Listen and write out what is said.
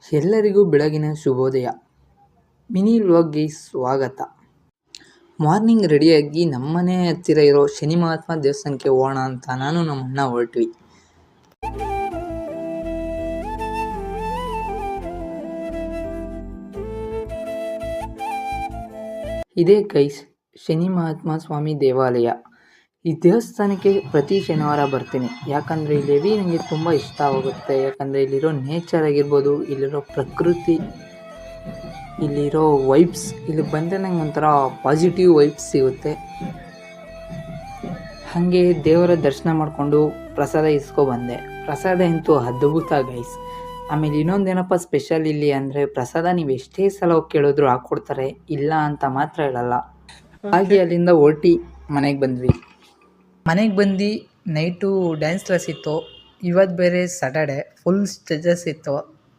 ಎಲ್ಲರಿಗೂ ಬೆಳಗಿನ ಶುಭೋದಯ. ಮಿನಿ ವ್ಲಾಗ್ಗೆ ಸ್ವಾಗತ. ಮಾರ್ನಿಂಗ್ ರೆಡಿಯಾಗಿ ನಮ್ಮನೆ ಹತ್ತಿರ ಇರೋ ಶನಿ ಮಹಾತ್ಮ ದೇವಸ್ಥಾನಕ್ಕೆ ಹೋಗೋಣ ಅಂತ ನಾನು ನಮ್ಮ ಅಣ್ಣ ಹೊರಟ್ವಿ. ಇದೇ ಗೈಸ್ ಶನಿ ಮಹಾತ್ಮ ಸ್ವಾಮಿ ದೇವಾಲಯ. ಈ ದೇವಸ್ಥಾನಕ್ಕೆ ಪ್ರತಿ ಶನಿವಾರ ಬರ್ತೀನಿ, ಯಾಕಂದರೆ ಇಲ್ಲಿ ನನಗೆ ತುಂಬ ಇಷ್ಟವಾಗುತ್ತೆ. ಯಾಕಂದರೆ ಇಲ್ಲಿರೋ ನೇಚರ್ ಆಗಿರ್ಬೋದು, ಇಲ್ಲಿರೋ ಪ್ರಕೃತಿ, ಇಲ್ಲಿರೋ ವೈಬ್ಸ್, ಇಲ್ಲಿ ಬಂದರೆ ನಂಗೆ ಒಂಥರ ಪಾಸಿಟಿವ್ ವೈಬ್ಸ್ ಸಿಗುತ್ತೆ. ಹಾಗೆ ದೇವರ ದರ್ಶನ ಮಾಡಿಕೊಂಡು ಪ್ರಸಾದ ಇಸ್ಕೊಬಂದೆ. ಪ್ರಸಾದ ಅಂತೂ ಅದ್ಭುತ ಗೈಸ್. ಆಮೇಲೆ ಇನ್ನೊಂದೇನಪ್ಪ ಸ್ಪೆಷಲ್ ಇಲ್ಲಿ ಅಂದರೆ ಪ್ರಸಾದ ನೀವು ಎಷ್ಟೇ ಸಲ ಹೋಗಿ ಕೇಳಿದ್ರು ಹಾಕ್ಕೊಡ್ತಾರೆ, ಇಲ್ಲ ಅಂತ ಮಾತ್ರ ಹೇಳಲ್ಲ. ಹಾಗೆ ಅಲ್ಲಿಂದ ಹೊರಟಿ ಮನೆಗೆ ಬಂದ್ವಿ. ಮನೆಗೆ ಬಂದು ನೈಟು ಡ್ಯಾನ್ಸ್ ಕ್ಲಾಸ್ ಇತ್ತು. ಇವತ್ತು ಬೇರೆ ಸ್ಯಾಟರ್ಡೆ, ಫುಲ್ ಸ್ಟೇಜಸ್ ಇತ್ತು.